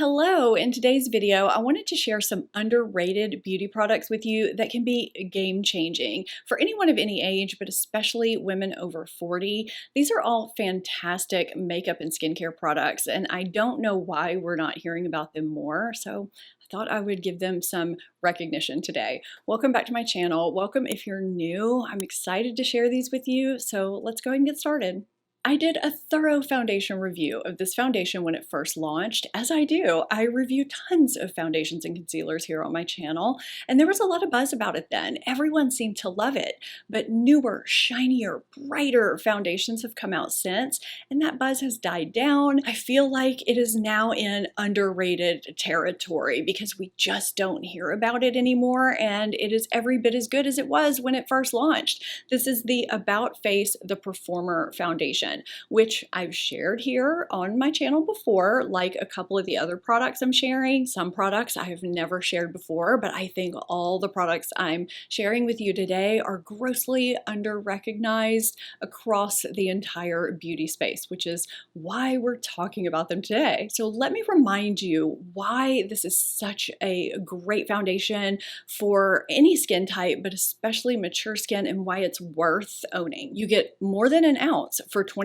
Hello, in today's video, I wanted to share some underrated beauty products with you that can be game-changing for anyone of any age, but especially women over 40. These are all fantastic makeup and skincare products, and I don't know why we're not hearing about them more, so I thought I would give them some recognition today. Welcome back to my channel. Welcome if you're new. I'm excited to share these with you, so let's go ahead and get started. I did a thorough foundation review of this foundation when it first launched. As I do, I review tons of foundations and concealers here on my channel, and there was a lot of buzz about it then. Everyone seemed to love it, but newer, shinier, brighter foundations have come out since, and that buzz has died down. I feel like it is now in underrated territory because we just don't hear about it anymore, and it is every bit as good as it was when it first launched. This is the About Face The Performer foundation, which I've shared here on my channel before, like a couple of the other products I'm sharing. Some products I have never shared before, but I think all the products I'm sharing with you today are grossly under-recognized across the entire beauty space, which is why we're talking about them today. So let me remind you why this is such a great foundation for any skin type, but especially mature skin, and why it's worth owning. You get more than an ounce for $22.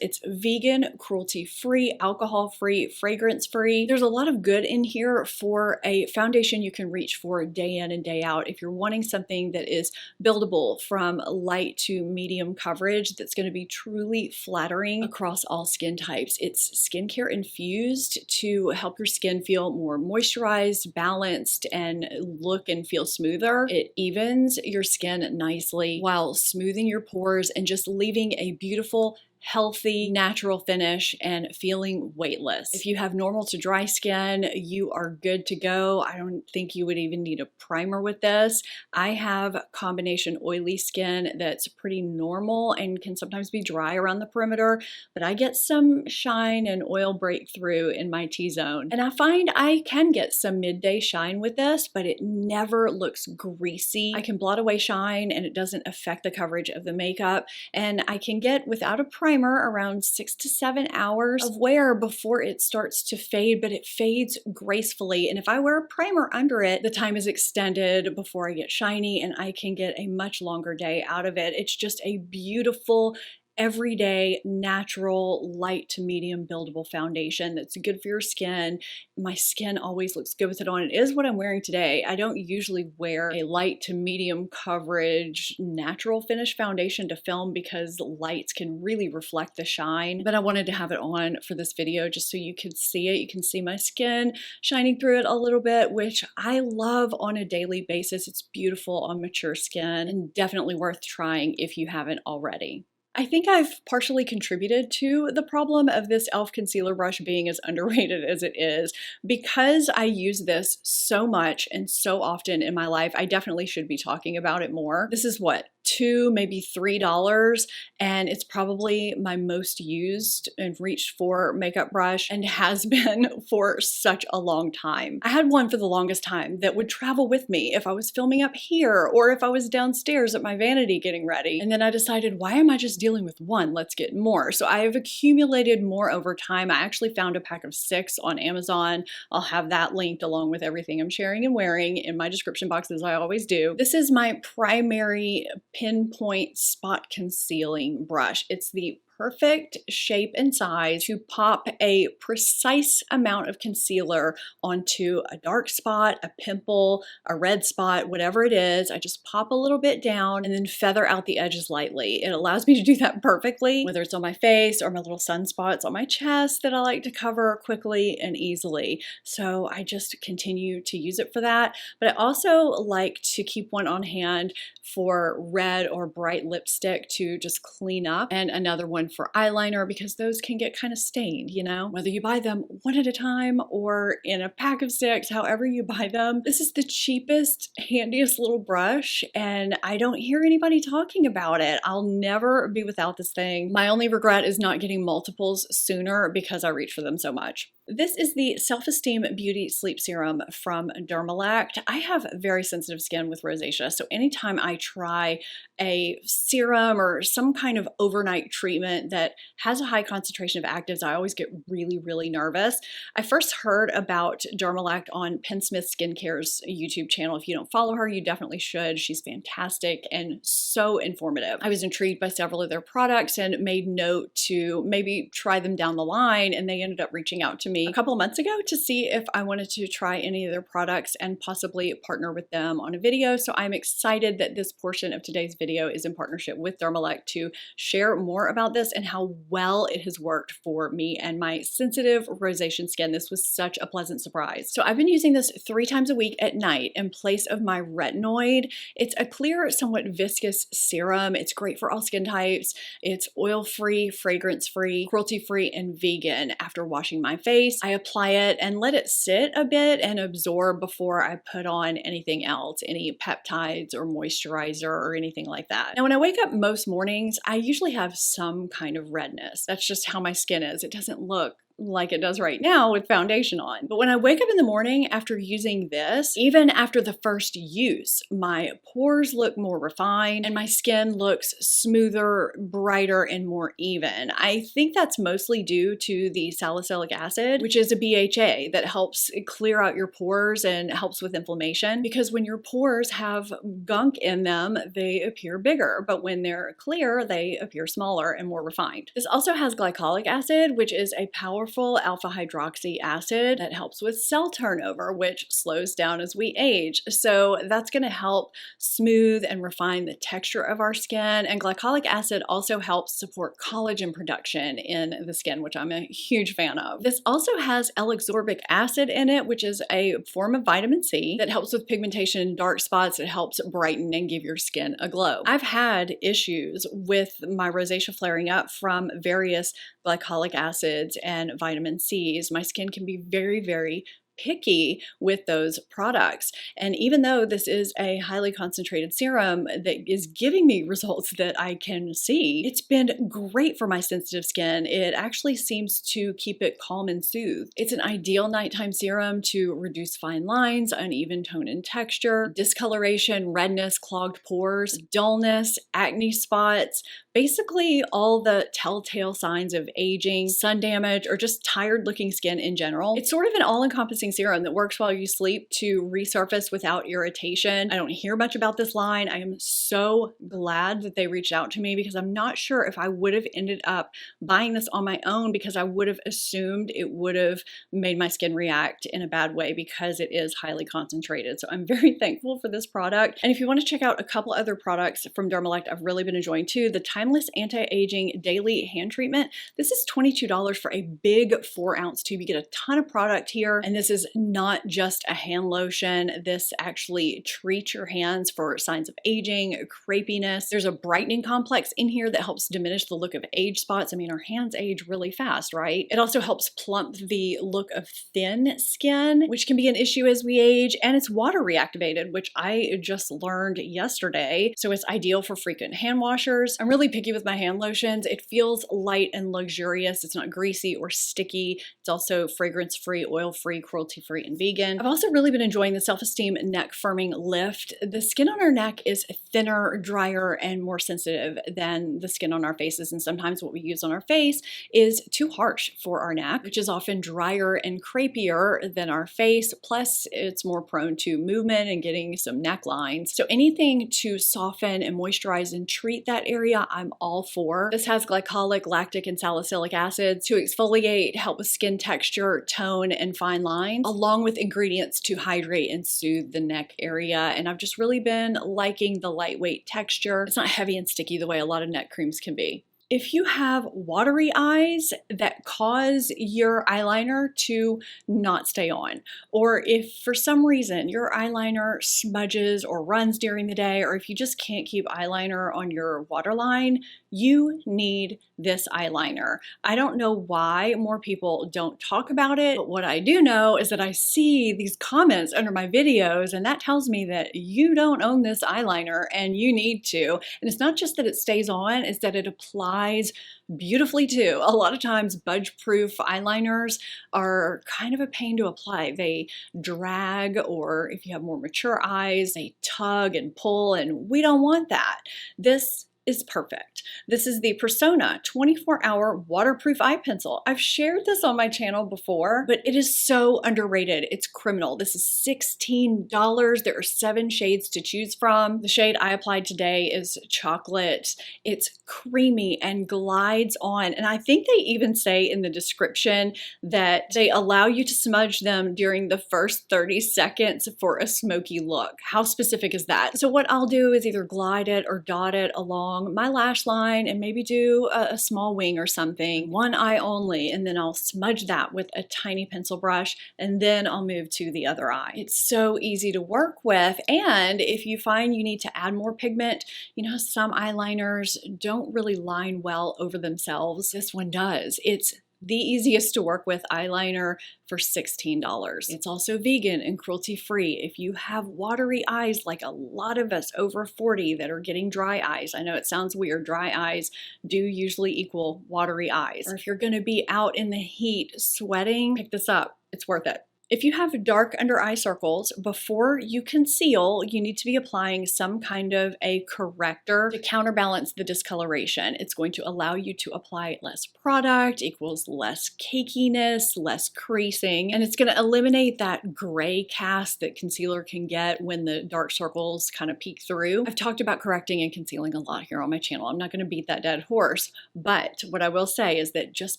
It's vegan, cruelty-free, alcohol-free, fragrance-free. There's a lot of good in here for a foundation you can reach for day in and day out. If you're wanting something that is buildable from light to medium coverage, that's going to be truly flattering across all skin types. It's skincare infused to help your skin feel more moisturized, balanced, and look and feel smoother. It evens your skin nicely while smoothing your pores and just leaving a beautiful, healthy, natural finish and feeling weightless. If you have normal to dry skin, you are good to go. I don't think you would even need a primer with this. I have combination oily skin that's pretty normal and can sometimes be dry around the perimeter, but I get some shine and oil breakthrough in my T-zone. And I find I can get some midday shine with this, but it never looks greasy. I can blot away shine and it doesn't affect the coverage of the makeup. And I can get, without a primer, around 6 to 7 hours of wear before it starts to fade, but it fades gracefully. And if I wear a primer under it, the time is extended before I get shiny and I can get a much longer day out of it. It's just a beautiful, everyday, natural, light to medium buildable foundation that's good for your skin. My skin always looks good with it on. It is what I'm wearing today. I don't usually wear a light to medium coverage, natural finish foundation to film because lights can really reflect the shine, but I wanted to have it on for this video just so you could see it. You can see my skin shining through it a little bit, which I love on a daily basis. It's beautiful on mature skin and definitely worth trying if you haven't already. I think I've partially contributed to the problem of this e.l.f. concealer brush being as underrated as it is. Because I use this so much and so often in my life, I definitely should be talking about it more. This is what, $2, maybe $3, and it's probably my most used and reached for makeup brush and has been for such a long time. I had one for the longest time that would travel with me if I was filming up here or if I was downstairs at my vanity getting ready. And then I decided, why am I just dealing with one? Let's get more. So I have accumulated more over time. I actually found a pack of 6 on Amazon. I'll have that linked along with everything I'm sharing and wearing in my description box, as I always do. This is my primary pinpoint spot concealing brush. It's the perfect shape and size to pop a precise amount of concealer onto a dark spot, a pimple, a red spot, whatever it is. I just pop a little bit down and then feather out the edges lightly. It allows me to do that perfectly, whether it's on my face or my little sunspots on my chest that I like to cover quickly and easily. So I just continue to use it for that. But I also like to keep one on hand for red or bright lipstick to just clean up, and another one for eyeliner because those can get kind of stained, you know, whether you buy them one at a time or in a pack of 6, however you buy them. This is the cheapest, handiest little brush, and I don't hear anybody talking about it. I'll never be without this thing. My only regret is not getting multiples sooner because I reach for them so much. This is the Self-Esteem Beauty Sleep Serum from Dermalect. I have very sensitive skin with rosacea, so anytime I try a serum or some kind of overnight treatment that has a high concentration of actives, I always get really, really nervous. I first heard about Dermalect on Penn Smith Skincare's YouTube channel. If you don't follow her, you definitely should. She's fantastic and so informative. I was intrigued by several of their products and made note to maybe try them down the line, and they ended up reaching out to me a couple of months ago to see if I wanted to try any of their products and possibly partner with them on a video. So I'm excited that this portion of today's video is in partnership with Dermalect to share more about this and how well it has worked for me and my sensitive rosacea skin. This was such a pleasant surprise. So I've been using this 3 times a week at night in place of my retinoid. It's a clear, somewhat viscous serum. It's great for all skin types. It's oil-free, fragrance-free, cruelty-free, and vegan. After washing my face, I apply it and let it sit a bit and absorb before I put on anything else, any peptides or moisturizer or anything like that. Now, when I wake up most mornings, I usually have some kind of redness. That's just how my skin is. It doesn't look like it does right now with foundation on. But when I wake up in the morning after using this, even after the first use, my pores look more refined and my skin looks smoother, brighter, and more even. I think that's mostly due to the salicylic acid, which is a BHA that helps clear out your pores and helps with inflammation, because when your pores have gunk in them, they appear bigger, but when they're clear, they appear smaller and more refined. This also has glycolic acid, which is a powerful alpha hydroxy acid that helps with cell turnover, which slows down as we age. So that's going to help smooth and refine the texture of our skin. And glycolic acid also helps support collagen production in the skin, which I'm a huge fan of. This also has L-ascorbic acid in it, which is a form of vitamin C that helps with pigmentation and dark spots. It helps brighten and give your skin a glow. I've had issues with my rosacea flaring up from various glycolic acids and vitamin C's. My skin can be very, very picky with those products. And even though this is a highly concentrated serum that is giving me results that I can see, it's been great for my sensitive skin. It actually seems to keep it calm and soothed. It's an ideal nighttime serum to reduce fine lines, uneven tone and texture, discoloration, redness, clogged pores, dullness, acne spots, basically all the telltale signs of aging, sun damage, or just tired looking skin in general. It's sort of an all-encompassing serum that works while you sleep to resurface without irritation. I don't hear much about this line. I am so glad that they reached out to me, because I'm not sure if I would have ended up buying this on my own, because I would have assumed it would have made my skin react in a bad way because it is highly concentrated. So I'm very thankful for this product. And if you want to check out a couple other products from Dermalect I've really been enjoying too, the Timeless Anti-Aging Daily Hand Treatment. This is $22 for a big 4-ounce tube. You get a ton of product here, and this is not just a hand lotion. This actually treats your hands for signs of aging, crepiness. There's a brightening complex in here that helps diminish the look of age spots. I mean, our hands age really fast, right? It also helps plump the look of thin skin, which can be an issue as we age, and it's water reactivated, which I just learned yesterday. So it's ideal for frequent hand washers. I'm really picky with my hand lotions. It feels light and luxurious. It's not greasy or sticky. It's also fragrance-free, oil-free, cruelty-free, and vegan. I've also really been enjoying the Self-Esteem Neck Firming Lift. The skin on our neck is thinner, drier, and more sensitive than the skin on our faces, and sometimes what we use on our face is too harsh for our neck, which is often drier and crepier than our face, plus it's more prone to movement and getting some necklines. So anything to soften and moisturize and treat that area, I'm all for. This has glycolic, lactic, and salicylic acids to exfoliate, help with skin texture, tone, and fine lines, along with ingredients to hydrate and soothe the neck area. And I've just really been liking the lightweight texture. It's not heavy and sticky the way a lot of neck creams can be. If you have watery eyes that cause your eyeliner to not stay on, or if for some reason your eyeliner smudges or runs during the day, or if you just can't keep eyeliner on your waterline, you need this eyeliner. I don't know why more people don't talk about it, but what I do know is that I see these comments under my videos, and that tells me that you don't own this eyeliner and you need to. And it's not just that it stays on, it's that it applies eyes beautifully too. A lot of times budge-proof eyeliners are kind of a pain to apply. They drag, or if you have more mature eyes, they tug and pull, and we don't want that. This is perfect. This is the Persona 24-hour waterproof eye pencil. I've shared this on my channel before, but it is so underrated. It's criminal. This is $16. There are 7 shades to choose from. The shade I applied today is chocolate. It's creamy and glides on. And I think they even say in the description that they allow you to smudge them during the first 30 seconds for a smoky look. How specific is that? So what I'll do is either glide it or dot it along my lash line and maybe do a small wing or something, one eye only, and then I'll smudge that with a tiny pencil brush, and then I'll move to the other eye. It's so easy to work with, and if you find you need to add more pigment, you know, some eyeliners don't really line well over themselves. This one does. It's the easiest to work with eyeliner for $16. It's also vegan and cruelty-free. If you have watery eyes, like a lot of us over 40 that are getting dry eyes, I know it sounds weird, dry eyes do usually equal watery eyes. Or if you're gonna be out in the heat sweating, pick this up, it's worth it. If you have dark under eye circles, before you conceal, you need to be applying some kind of a corrector to counterbalance the discoloration. It's going to allow you to apply less product, equals less cakiness, less creasing, and it's going to eliminate that gray cast that concealer can get when the dark circles kind of peek through. I've talked about correcting and concealing a lot here on my channel. I'm not going to beat that dead horse, but what I will say is that just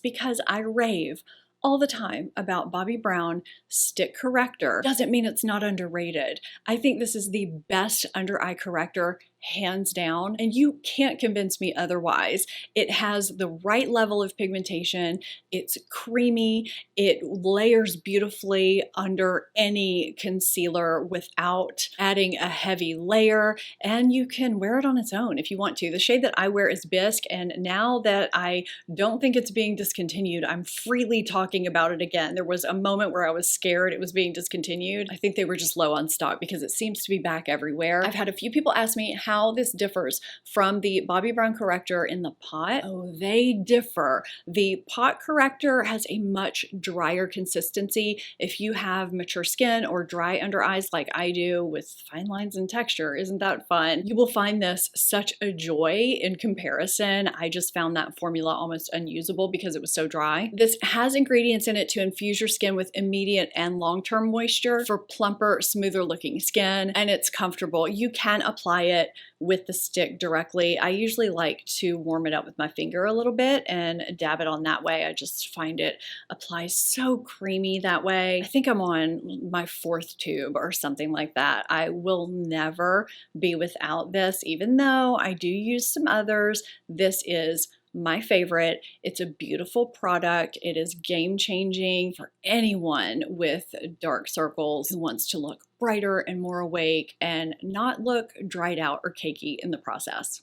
because I rave all the time about Bobbi Brown Stick Corrector doesn't mean it's not underrated. I think this is the best under eye corrector hands down, and you can't convince me otherwise. It has the right level of pigmentation, it's creamy, it layers beautifully under any concealer without adding a heavy layer, and you can wear it on its own if you want to. The shade that I wear is Bisque, and now that I don't think it's being discontinued, I'm freely talking about it again. There was a moment where I was scared it was being discontinued. I think they were just low on stock because it seems to be back everywhere. I've had a few people ask me how this differs from the Bobbi Brown corrector in the pot. Oh, they differ. The pot corrector has a much drier consistency. If you have mature skin or dry under eyes like I do with fine lines and texture, isn't that fun? You will find this such a joy in comparison. I just found that formula almost unusable because it was so dry. This has ingredients in it to infuse your skin with immediate and long-term moisture for plumper, smoother looking skin, and it's comfortable. You can apply it with the stick directly. I usually like to warm it up with my finger a little bit and dab it on that way. I just find it applies so creamy that way. I think I'm on my 4th tube or something like that. I will never be without this, even though I do use some others. This is my favorite. It's a beautiful product. It is game-changing for anyone with dark circles who wants to look brighter and more awake and not look dried out or cakey in the process.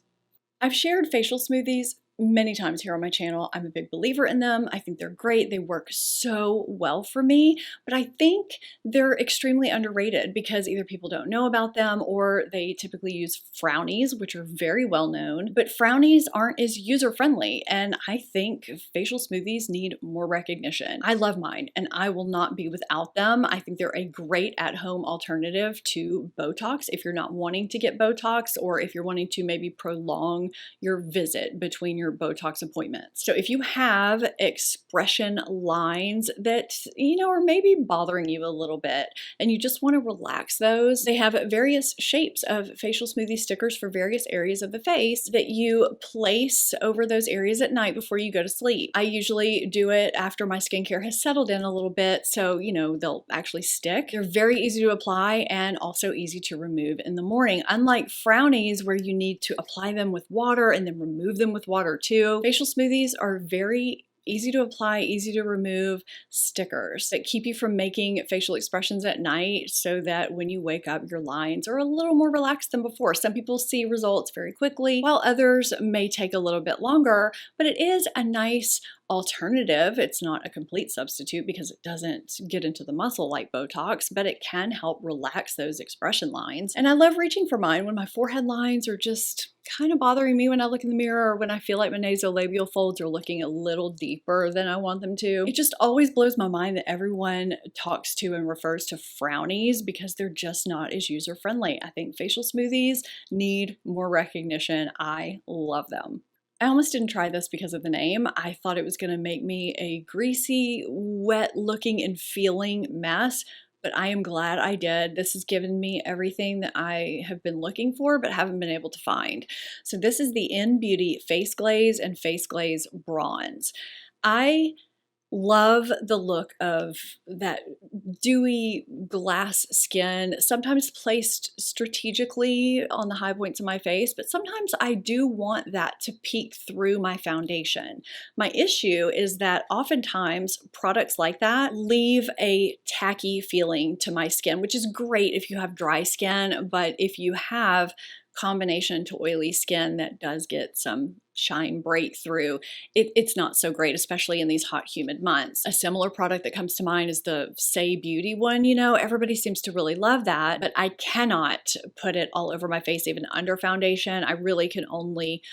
I've shared facial smoothies many times here on my channel. I'm a big believer in them. I think they're great. They work so well for me, but I think they're extremely underrated because either people don't know about them or they typically use frownies, which are very well known, but frownies aren't as user-friendly, and I think facial smoothies need more recognition. I love mine and I will not be without them. I think they're a great at-home alternative to Botox if you're not wanting to get Botox or if you're wanting to maybe prolong your visit between your Botox appointments. So if you have expression lines that, you know, are maybe bothering you a little bit and you just want to relax those, they have various shapes of facial smoothie stickers for various areas of the face that you place over those areas at night before you go to sleep. I usually do it after my skincare has settled in a little bit, so, you know, they'll actually stick. They're very easy to apply and also easy to remove in the morning. Unlike frownies where you need to apply them with water and then remove them with water too. Facial smoothies are very easy to apply, easy to remove stickers that keep you from making facial expressions at night so that when you wake up, your lines are a little more relaxed than before. Some people see results very quickly, while others may take a little bit longer, but it is a nice alternative. It's not a complete substitute because it doesn't get into the muscle like Botox, but it can help relax those expression lines. And I love reaching for mine when my forehead lines are just kind of bothering me when I look in the mirror, or when I feel like my nasolabial folds are looking a little deeper than I want them to. It just always blows my mind that everyone talks to and refers to frownies because they're just not as user-friendly. I think facial smoothies need more recognition. I love them. I almost didn't try this because of the name. I thought it was going to make me a greasy, wet looking and feeling mess, but I am glad I did. This has given me everything that I have been looking for but haven't been able to find. So this is the Beauty Face Glaze and Face Glaze Bronze. I love the look of that dewy glass skin, sometimes placed strategically on the high points of my face, but sometimes I do want that to peek through my foundation. My issue is that oftentimes products like that leave a tacky feeling to my skin, which is great if you have dry skin, but if you have combination to oily skin that does get some shine breakthrough, it's not so great, especially in these hot, humid months. A similar product that comes to mind is the Say Beauty one. You know, everybody seems to really love that, but I cannot put it all over my face, even under foundation. I really can only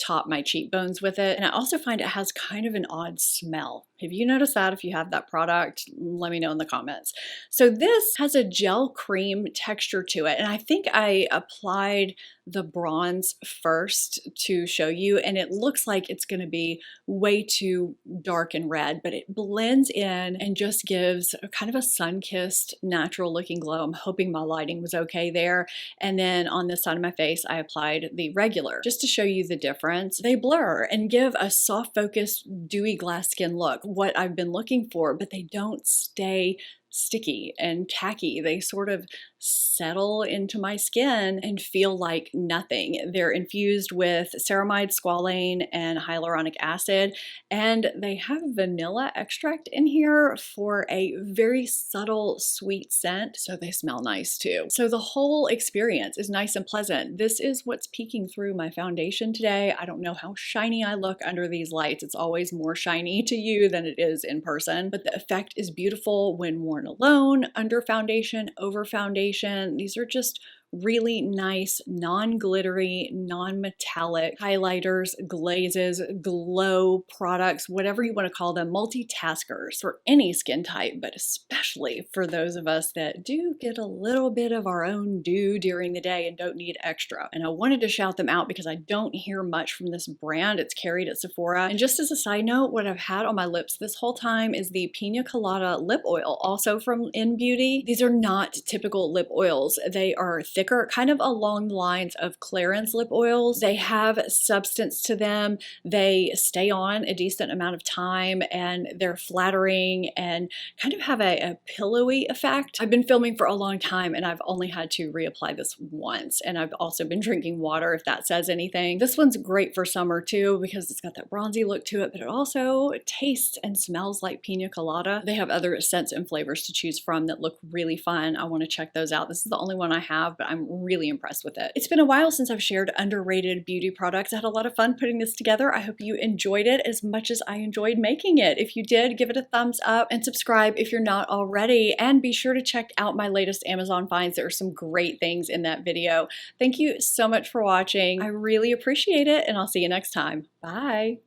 top my cheekbones with it. And I also find it has kind of an odd smell. Have you noticed that? If you have that product, let me know in the comments. So this has a gel cream texture to it. And I think I applied the bronze first to show you, and it looks like it's going to be way too dark and red, but it blends in and just gives a kind of a sun-kissed, natural looking glow. I'm hoping my lighting was okay there. And then on this side of my face, I applied the regular just to show you the difference. They blur and give a soft focused, dewy glass skin look, what I've been looking for, but they don't stay sticky and tacky. They sort of settle into my skin and feel like nothing. They're infused with ceramide, squalane, and hyaluronic acid, and they have vanilla extract in here for a very subtle sweet scent, so they smell nice too. So the whole experience is nice and pleasant. This is what's peeking through my foundation today. I don't know how shiny I look under these lights. It's always more shiny to you than it is in person, but the effect is beautiful when worn alone, under foundation, over foundation. These are just really nice, non-glittery, non-metallic highlighters, glazes, glow products, whatever you want to call them, multitaskers for any skin type, but especially for those of us that do get a little bit of our own dew during the day and don't need extra. And I wanted to shout them out because I don't hear much from this brand. It's carried at Sephora. And just as a side note, what I've had on my lips this whole time is the Pina Colada lip oil, also from Beauty. These are not typical lip oils. They are thicker, kind of along the lines of Clarins lip oils. They have substance to them. They stay on a decent amount of time, and they're flattering and kind of have a pillowy effect. I've been filming for a long time and I've only had to reapply this once, and I've also been drinking water, if that says anything. This one's great for summer too because it's got that bronzy look to it, but it also tastes and smells like pina colada. They have other scents and flavors to choose from that look really fun. I want to check those out. This is the only one I have, but I'm really impressed with it. It's been a while since I've shared underrated beauty products. I had a lot of fun putting this together. I hope you enjoyed it as much as I enjoyed making it. If you did, give it a thumbs up and subscribe if you're not already. And be sure to check out my latest Amazon finds. There are some great things in that video. Thank you so much for watching. I really appreciate it, and I'll see you next time. Bye.